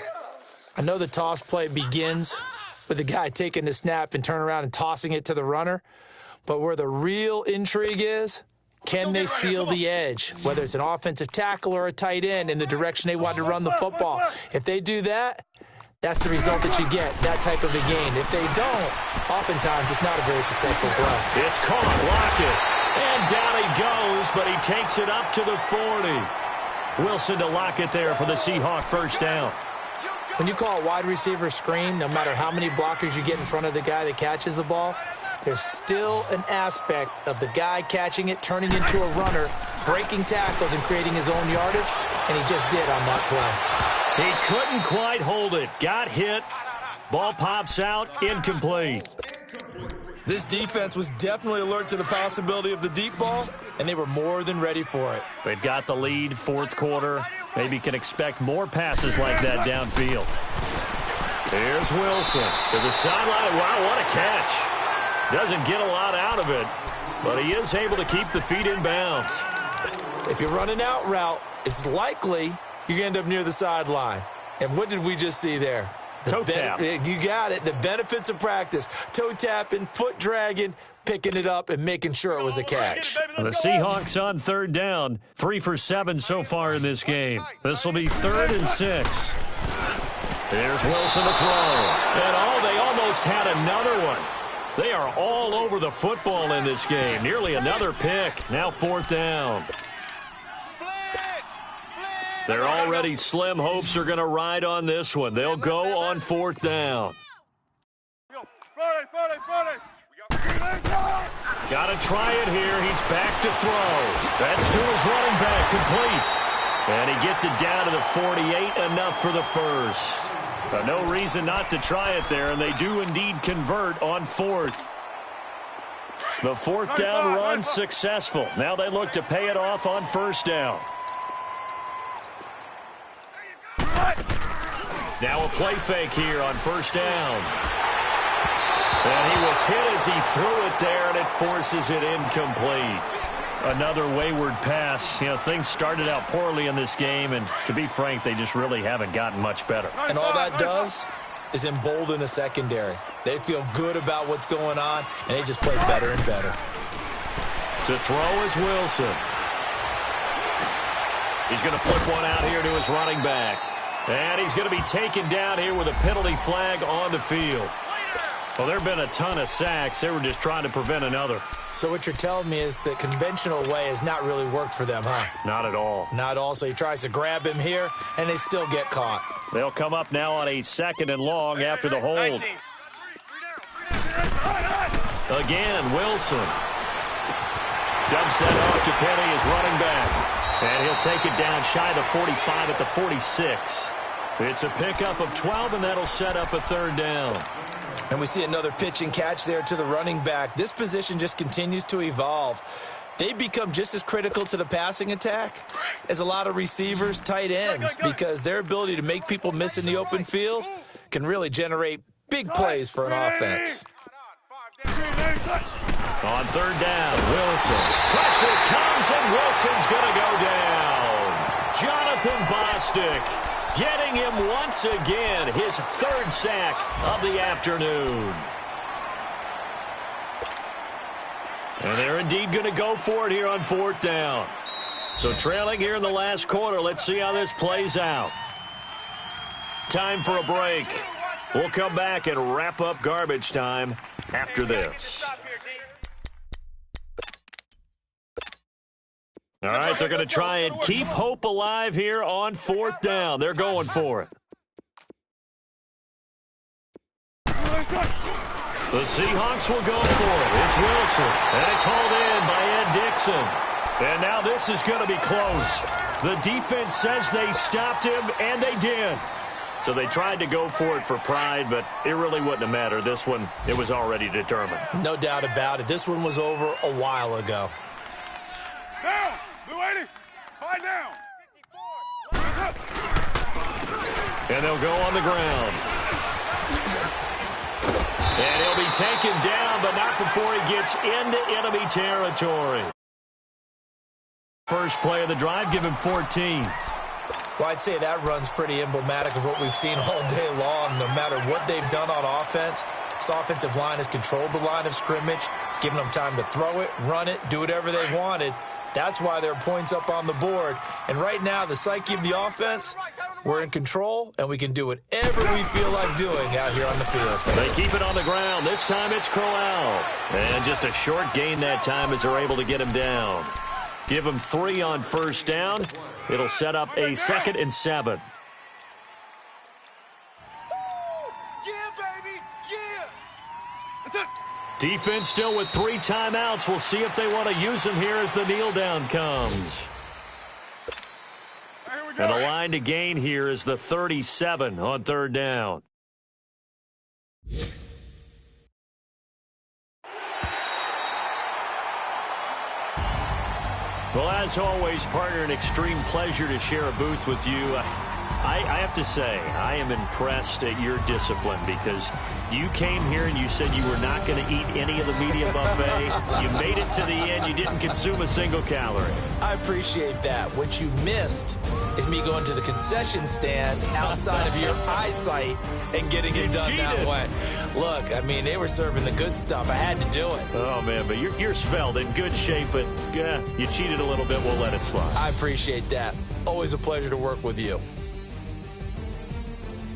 I know the toss play begins with the guy taking the snap and turn around and tossing it to the runner, but where the real intrigue is, can they seal the edge, whether it's an offensive tackle or a tight end, in the direction they want to run the football? If they do that, that's the result that you get, that type of a gain. If they don't, oftentimes it's not a very successful play. It's caught, Lockett, and down he goes, but he takes it up to the 40. Wilson to Lockett there for the Seahawk first down. When you call a wide receiver screen, no matter how many blockers you get in front of the guy that catches the ball, there's still an aspect of the guy catching it, turning into a runner, breaking tackles and creating his own yardage, and he just did on that play. He couldn't quite hold it. Got hit. Ball pops out. Incomplete. This defense was definitely alert to the possibility of the deep ball, and they were more than ready for it. They've got the lead, fourth quarter. Maybe can expect more passes like that downfield. Here's Wilson to the sideline. Wow, what a catch. Doesn't get a lot out of it, but he is able to keep the feet in bounds. If you're running out route, it's likely you're going to end up near the sideline. And what did we just see there? Toe tap. You got it. The benefits of practice. Toe tapping, foot dragging, picking it up, and making sure it was a catch. The Seahawks on 3rd down. 3 for 7 so far in this game. This will be 3rd and 6. There's Wilson to throw. And they almost had another one. They are all over the football in this game. Nearly another pick. Now 4th down. Their already slim hopes are going to ride on this one. They'll go on 4th down. Got to try it here. He's back to throw. That's to his running back, complete. And he gets it down to the 48, enough for the first. But no reason not to try it there, and they do indeed convert on 4th. The 4th down run successful. Now they look to pay it off on 1st down. Now a play fake here on 1st down. And he was hit as he threw it there, and it forces it incomplete. Another wayward pass. You know, things started out poorly in this game, and to be frank, they just really haven't gotten much better. And all that does is embolden a secondary. They feel good about what's going on, and they just play better and better. To throw is Wilson. He's going to flip one out here to his running back. And he's going to be taken down here with a penalty flag on the field. Well, there have been a ton of sacks. They were just trying to prevent another. So what you're telling me is the conventional way has not really worked for them, huh? Not at all. Not at all. So he tries to grab him here, and they still get caught. They'll come up now on a 2nd and long after the hold. Again, Wilson. Dumps that off to Penny, his running back. And he'll take it down shy of the 45 at the 46. It's a pickup of 12, and that'll set up a 3rd down. And we see another pitch and catch there to the running back. This position just continues to evolve. They become just as critical to the passing attack as a lot of receivers, tight ends, because their ability to make people miss in the open field can really generate big plays for an offense. On 3rd down, Wilson. Pressure comes, and Wilson's going to go down. Jonathan Bostic getting him once again, his 3rd sack of the afternoon. And they're indeed going to go for it here on 4th down. So trailing here in the last quarter, let's see how this plays out. Time for a break. We'll come back and wrap up garbage time after this. All right, they're going to try and keep hope alive here on 4th down. They're going for it. The Seahawks will go for it. It's Wilson, and it's hauled in by Ed Dixon. And now this is going to be close. The defense says they stopped him, and they did. So they tried to go for it for pride, but it really wouldn't have mattered. This one, it was already determined. No doubt about it. This one was over a while ago. Down. Blue 80. 5 down. And they'll go on the ground. And he'll be taken down, but not before he gets into enemy territory. First play of the drive, give him 14. Well, I'd say that run's pretty emblematic of what we've seen all day long. No matter what they've done on offense, this offensive line has controlled the line of scrimmage, given them time to throw it, run it, do whatever they wanted. That's why there are points up on the board. And right now, the psyche of the offense, we're in control, and we can do whatever we feel like doing out here on the field. They keep it on the ground. This time it's Crowell. And just a short gain that time as they're able to get him down. Give him 3 on 1st down. It'll set up a 2nd and 7. Yeah, baby. Yeah. That's it. Defense still with 3 timeouts. We'll see if they want to use them here as the kneel down comes. Here we go. And the line to gain here is the 37 on 3rd down. Well, as always, partner, an extreme pleasure to share a booth with you. I have to say, I am impressed at your discipline because you came here and you said you were not going to eat any of the media buffet. You made it to the end. You didn't consume a single calorie. I appreciate that. What you missed is me going to the concession stand outside of your eyesight and getting it done that way. Look, I mean, they were serving the good stuff. I had to do it. Oh, man, but you're svelte, in good shape, but you cheated a little bit. We'll let it slide. I appreciate that. Always a pleasure to work with you.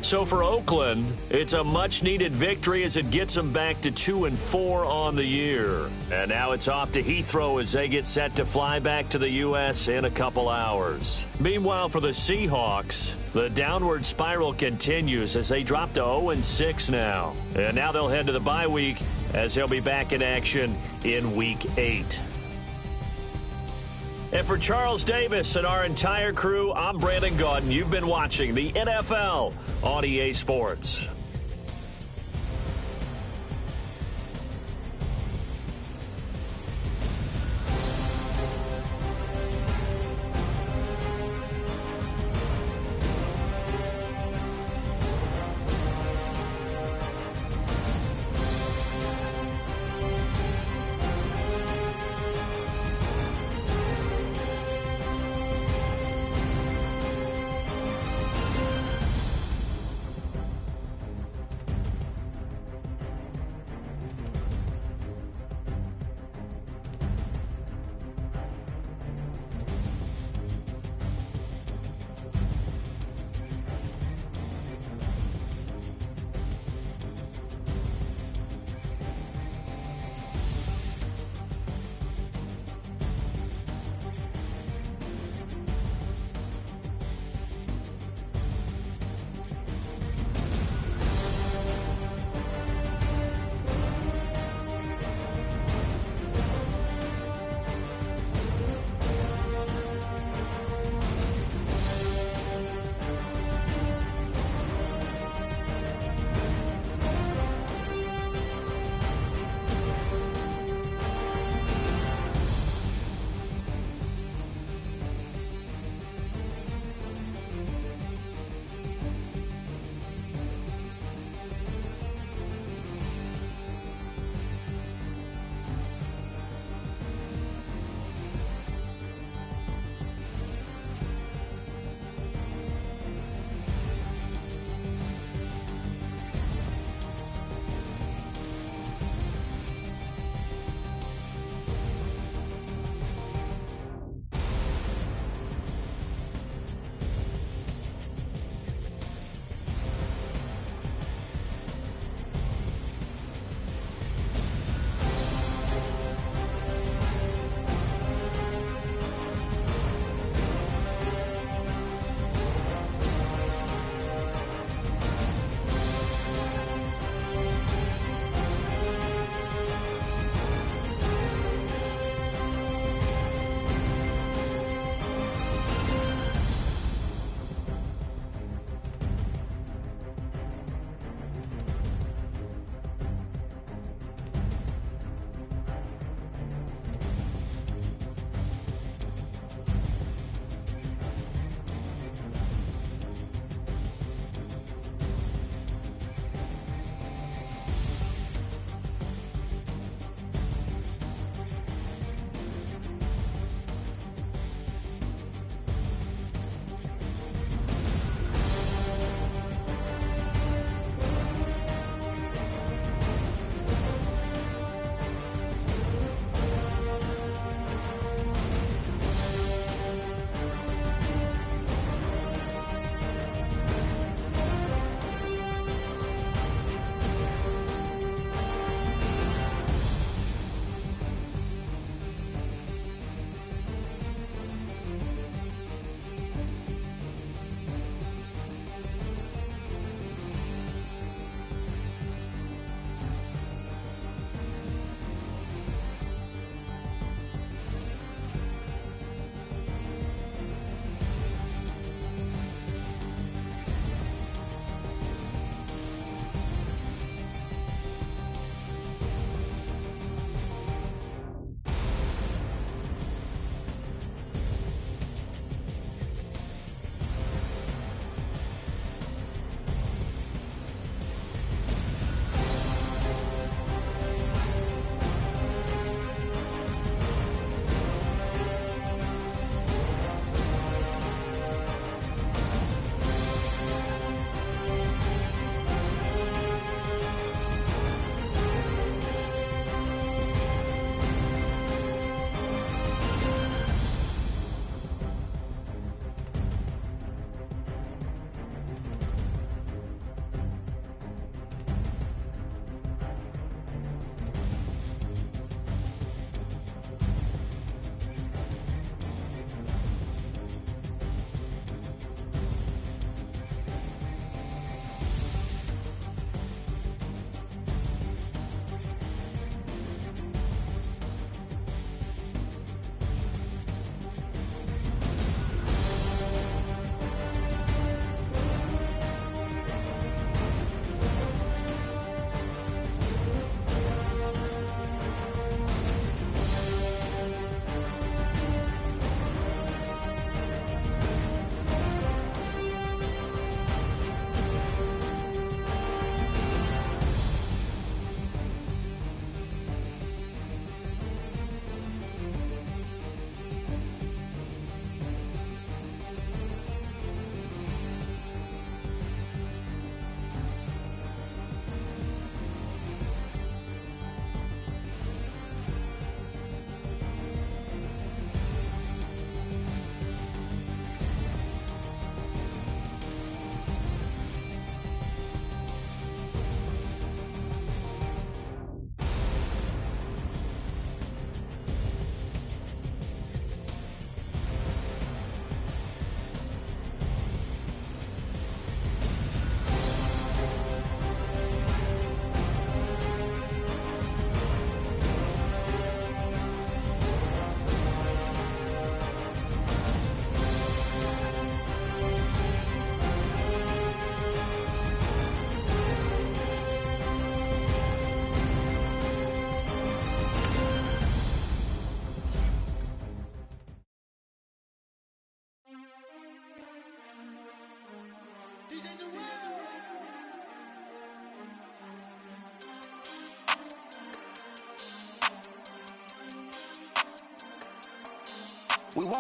So for Oakland, it's a much-needed victory as it gets them back to 2-4 on the year. And now it's off to Heathrow as they get set to fly back to the U.S. in a couple hours. Meanwhile, for the Seahawks, the downward spiral continues as they drop to 0-6 now. And now they'll head to the bye week as they'll be back in action in Week 8. And for Charles Davis and our entire crew, I'm Brandon Gaudin. You've been watching the NFL on EA Sports.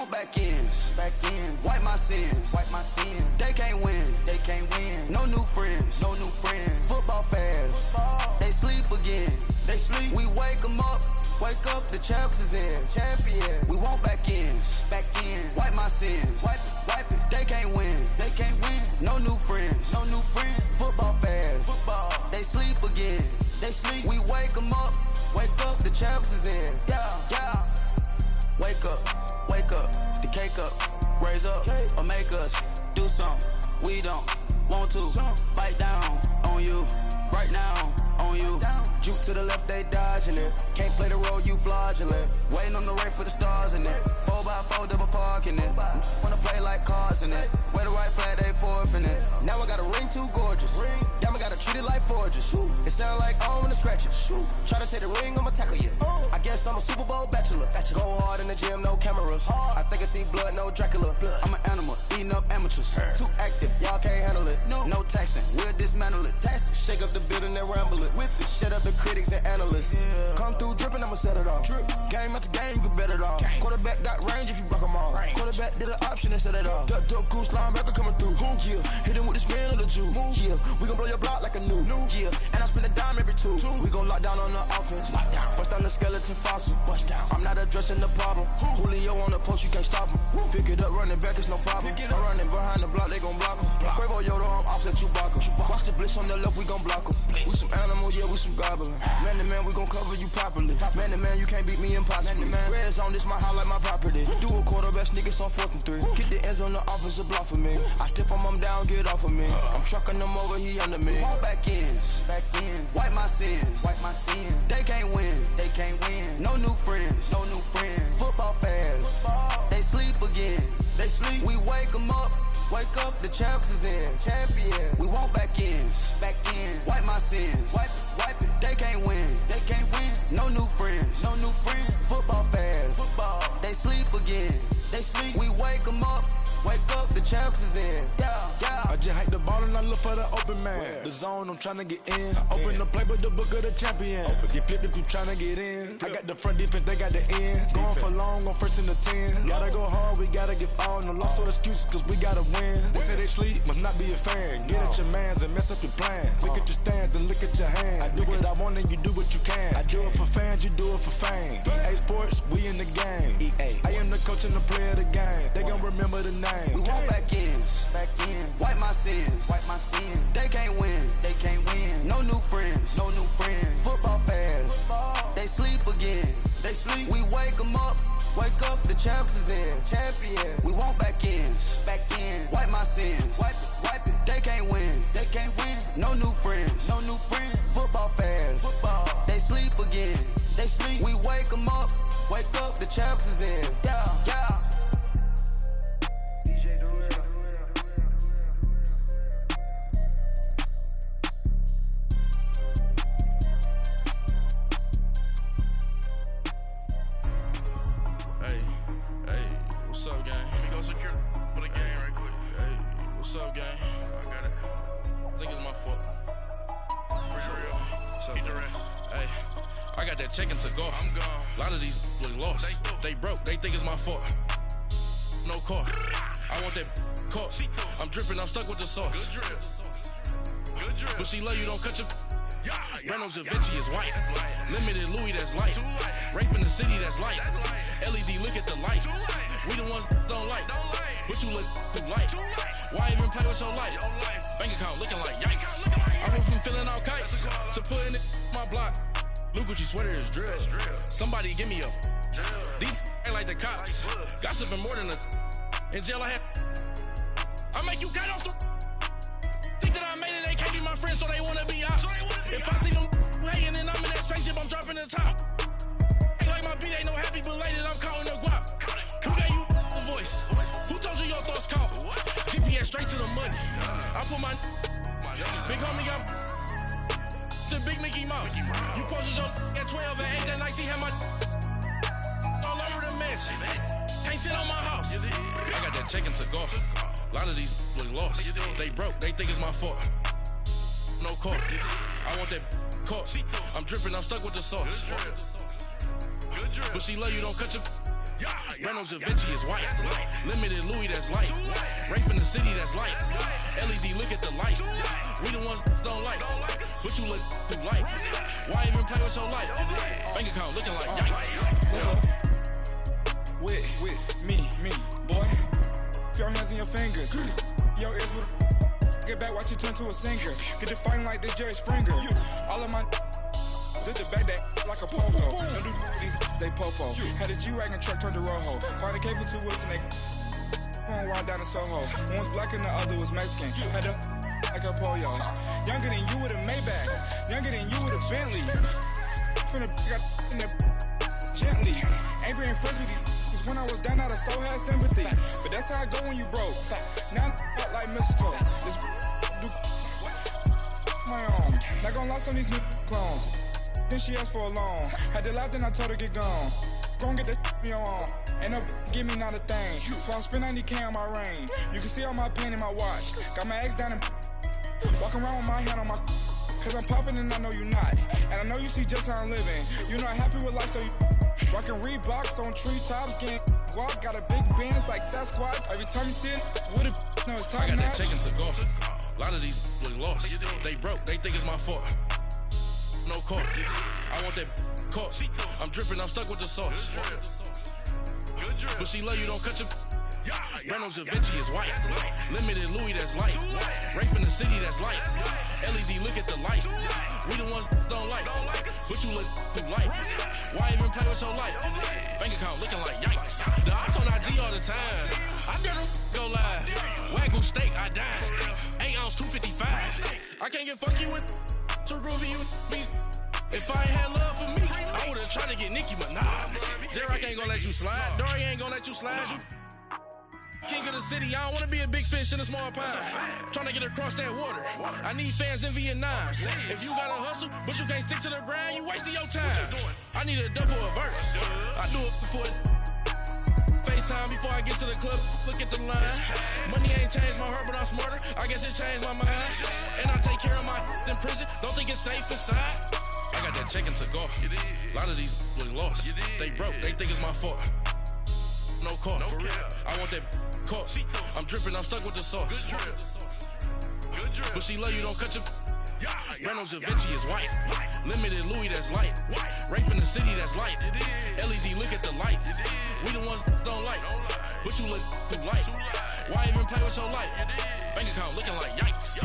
want back ends. Wipe my sins. They can't win. No new friends. Football fans. They sleep again. We wake them up. Wake up, the champs is in. Champion. We want back ends. Wipe my sins. Wipe it. They can't win. No new friends. Football fans. They sleep again. We wake them up. Wake up, the champs is in. Yeah. Wake up, the cake up. Raise up, or make us do something. We don't want to bite down on you. Right now, on you. Juke to the left, they dodging it. Can't play the role, you fraudulent. Waiting on the rain for the stars in it. 4x4 double parking it. Wanna play like cars in it. Wear the right flag, they forfeit it. Now I got a ring too gorgeous. Damn, I gotta treat it like forges. It sound like I'm gonna scratch it. Try to take the ring, I'ma tackle you. I guess I'm a Super Bowl bachelor. Go hard in the gym, no cameras. I think I see blood, no Dracula. I'm an animal, eating up amateurs. Too active, y'all can't handle it. No taxing, we'll dismantle it. Shake up the building and ramble it. Whip it, shut up the critics and analysts. Come through dripping, I'ma set it off. Game after game, you can bet it off. Quarterback got range if you block them all. Quarterback did an option and set it off. Duck goose linebacker coming through. Yeah, hit him with the spin of the Jew. Yeah, we gon' blow your block like a new. Yeah, and I spend a dime every two. We gon' lock down on the offense. Bust down the skeleton fossil. I'm not addressing the problem. Julio on the post, you can't stop him. Pick it up, running back, it's no problem. I'm running behind the block, they gon' block him. Quavo Yoda, I'm offset Chewbacca. Watch the blitz on the left, we gon' block him. We some animal, yeah, we some goblin. Man to man, we gon' cover you properly. Man to man, you can't beat me impossibly. Red zone, this my house like my property. Do a quarterback sneakers on 4th and 3. Get the ends on the offensive block for me. I step on him down, get off of me. I'm trucking them over, he under me. Want back ends. Wipe my sins. They can't win. No new friends. Football fans. They sleep again. We wake them up. Wake up, the champs is in. Champion. We want back ends. Wipe my sins. Wipe it. They can't win. No new friends. Football fans. They sleep again. We wake them up. Wake up, the champs is in. Yeah. I just hike the ball and I look for the open man. The zone, I'm tryna get in. Open the playbook, the book of the champion. Get flipped if you tryna get in. I got the front defense, they got the end. Going for long, on 1st and the 10. Gotta go hard, we gotta give all. No loss or excuses, cause we gotta win. They say they sleep, must not be a fan. Get at your mans and mess up your plans. Look at your stands and look at your hands. I do what I want and you do what you can. I do it for fans, you do it for fame. EA Sports, we in the game. I am the coach and the player of the game. They gon' remember the name. We want back ends. Wipe my sins. They can't win. No new friends. Football fans. They sleep again. We wake them up. Wake up, the champs is in. Champion. We want back ends. Wipe my sins. Wipe it. They can't win. No new friends. Football fans. They sleep again. We wake them up. Wake up, the champs is in. Yeah. What's up, gang? Let me go secure for the game right quick. Hey, what's up, gang? I got it. I think it's my fault. For real. Keep the rest. Hey, I got that check-in to go. I'm gone. A lot of these look lost. They broke. They think it's my fault. No car. I want that caught. I'm dripping. I'm stuck with the sauce. Good drip. But she love you. Don't cut your. Reynolds Da Vinci is white. Limited Louis, that's light. Rape in the city, that's light. LED, look at the light. We the ones don't like. But you look too light. Why even play with your life? Bank account looking like yikes. I went from feeling all kites to putting it in my block. Blue Gucci sweater is drill. Somebody give me a. These ain't like the cops. Gossiping more than a. In jail I had. I make you cut off the. Think that I made it, they can't be my friends, so they wanna be ops. If I see them hating and I'm in that spaceship, I'm dropping the top. Ain't like my beat, ain't no happy belated, I'm counting the guap. Who gave you a voice? Who told you your thoughts count? GPS straight to the money. I put my big homie got the big Mickey Mouse. You posted your at 12 and 8 that night, she had my all over the mansion. Can't sit on my house. I got that check-in to go. A lot of these look lost. They broke, they think it's my fault. No car. I want that caught. I'm dripping, I'm stuck with the sauce. But she love you, don't cut your. Reynolds Da Vinci is white. Limited Louis, that's light. Rape in the city, that's light. LED, look at the lights. We the ones don't like. But you look too light. Why even play with your life? Bank account looking like yikes. With me, boy. Your hands and your fingers. Your ears with get back, watch you turn to a singer. Get to fighting like this Jerry Springer. All of my sit the back that like a pogo. Don't do these, they popo. Had a G-Wagon truck turned to Rojo. Find a cable 2 wheels and they on ride down to Soho. One was black and the other was Mexican. Had a like a pollo. Younger than you with a Maybach. Younger than you with a Bentley. From the got in the gently. Ain't being friends with these. When I was down out, I so had sympathy. But that's how I go when you broke. Now I'm like mistletoe. This do my own. Not gonna lie, some of these new clones. Then she asked for a loan. Had to laugh, then I told her get gone. Gon' get that me on. Ain't no give me not a thing. So I spend 90K on my range. You can see all my pain in my watch. Got my ex down and walking around with my hand on my. Cause I'm popping and I know you not. And I know you see just how I'm living. You're not happy with life, so you rockin' Reeboks on treetops, getting walk. Got a big Benz like Sasquatch. Every time you see it, with it, no, it's top notch. I got that chicken to go. A lot of these look lost. They broke, they think it's my fault. No court. I want that court. I'm dripping, I'm stuck with the sauce. But she love you, don't cut your. Reynolds Da Vinci is white. Limited Louis, that's light. Rape in the city, that's light. LED, look at the lights. We the ones don't like. But you look too light. Why even play with your life? Bank account looking like yikes. The ops on IG all the time. I dare them go live. Wagyu steak, I died. 8 ounce, 255. I can't get funky with too groovy you me. If I ain't had love for me, I would've tried to get Nicki Minaj. J-Rock ain't gonna let you slide. Dory ain't gonna let you slide. You king of the city, I don't wanna be a big fish in a small pond. Trying to get across that water. I need fans in Vietnam. If you gotta hustle, but you can't stick to the grind, you wasting your time. I need a double a verse. I do it before FaceTime before I get to the club. Look at the line. Money ain't changed my heart, but I'm smarter. I guess it changed my mind. And I take care of my in prison. Don't think it's safe inside. I got that chicken to go. A lot of these look lost. They broke, they think it's my fault. No court. I want that court. I'm dripping, I'm stuck with the sauce. But she love you, don't cut your. Reynolds Da Vinci is white. Limited Louis, that's light. Rape in the city, that's light. LED, look at the lights. We the ones don't like. But you look too light. Why even play with your life? Bank account looking like yikes.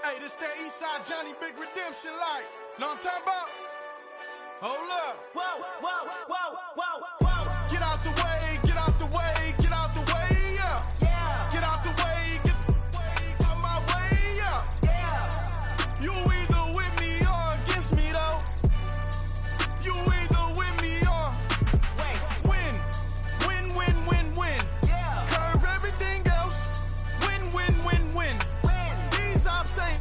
Hey, this that Eastside Johnny Big Redemption like. Know what I'm talking about? Hold up. Whoa, whoa, whoa, whoa, whoa. Get out the way, get out the way, get out the way, yeah. Yeah. Get out the way, get out my way, yeah. Yeah. You either with me or against me, though. You either with me or win. Win, win, win, win. Yeah. Curve everything else. Win, win, win, win. These ops ain't.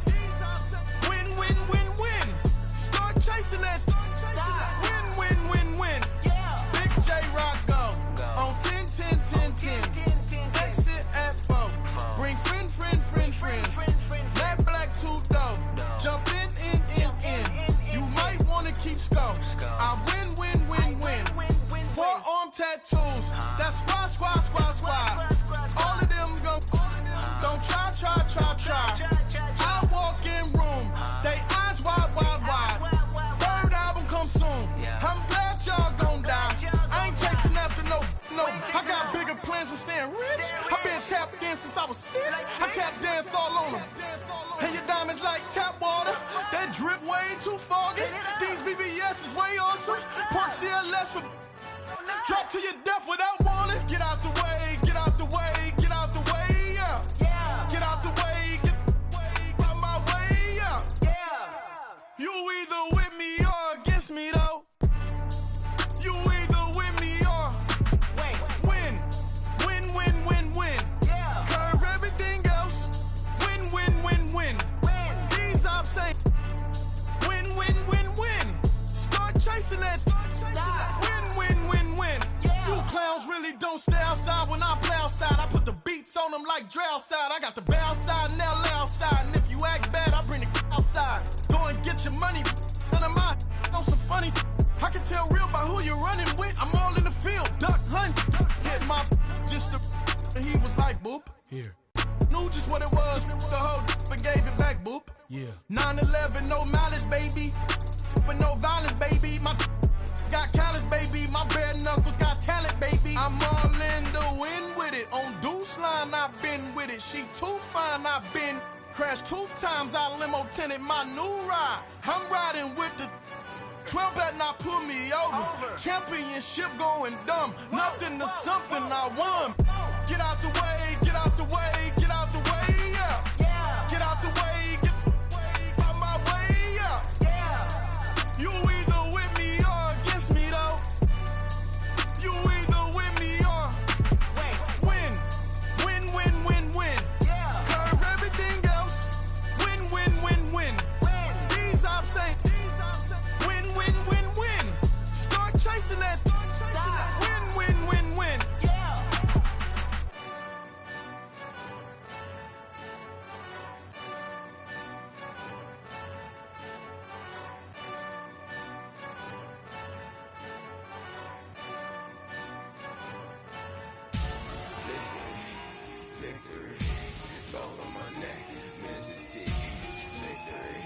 Win, win, win, win. Start chasing that. Win, win, win, win. Yeah. Big J Rock go. On 10, 10, 10, 10. Exit at 4. Bring friends. Matt Black 2 dough. Jump in. You might wanna keep score. I win. Forearm tattoos. That's squad. All of them go. Don't try. I walk in room. They eyes wide. Third album come soon. I'm glad y'all gon' die. I ain't chasing after no. I got bigger plans than staying rich. I been tapped in since I was 6. I tap dance all on them. And your diamonds like tap water. That drip way too foggy. These VVS is way awesome. Park CLS for. Drop to your death without warning. Get out the way, get out the way, get out the way, yeah. Yeah. Get out the way, get out my way, yeah. Yeah. You either with me or against me, though. really don't stay outside when I play outside. I put the beats on them like Dre outside. I got the bow side and LA outside. And if you act bad, I bring the outside. Go and get your money. None of my know some funny. I can tell real by who you're running with. I'm all in the field, duck hunt. Hit my just the, and he was like, boop. Here. Knew just what it was. The whole and gave it back, boop. Yeah. 9/11, no malice, baby. But no violence, baby. My got callous, baby. My bare knuckles got talent, baby. I'm all in the wind with it. On Deuce line, I've been with it. She too fine, I've been crashed 2 times. I limo tinted my new ride. I'm riding with the 12 better not pull me over. Championship going dumb. Nothing to something I won. Get out the way, get out the way, get out the way, yeah. Get out the way, get out my way, yeah. You either with me or against me, though. You either with me or win. Win, win, win, win. Curve everything else. Win, win, win, win. These I'm saying. Win, win, win, win. Start chasing that. Win, win, win, win. Victory, gold on my neck, Mr. T. Victory,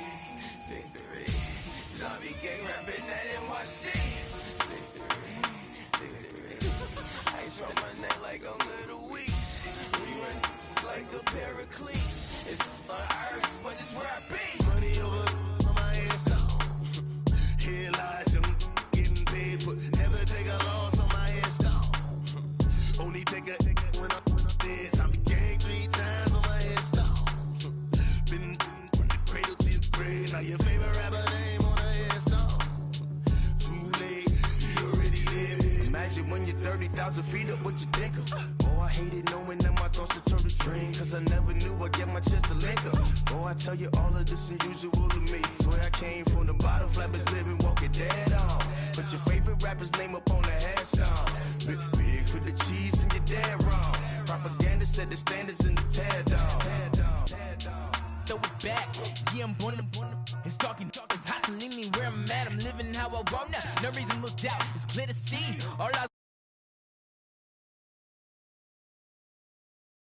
victory. Zombie gang rapping that NYC. Victory, victory. Ice on my neck like a little weak. We run like a Pericles. It's on earth, but it's where I be. Money over on my head stone. Here lies them getting paid for. Never take a loss on my headstone. Only take a when I'm dead. Zombie gang 3 times on my headstone. Been from the cradle to the grave. Now your favorite rapper name on a headstone. Too late, you already there. Imagine when you're 30,000 feet up, what you think of? Oh, I hated knowing that my thoughts would turn to dream. Cause I never knew I'd get my chance to link up. Oh, I tell you all of this unusual to me. Swear I came from the bottom, flappers living, walking dead on. Put your favorite rapper's name up on the headstone. Big for the cheese and you're dead wrong. Propaganda set the standards in the tear down. Throw it back, yeah, I'm born. It's talking, it's hustling me where I'm at. I'm living how I want now. No reason to look out, it's clear to see. All I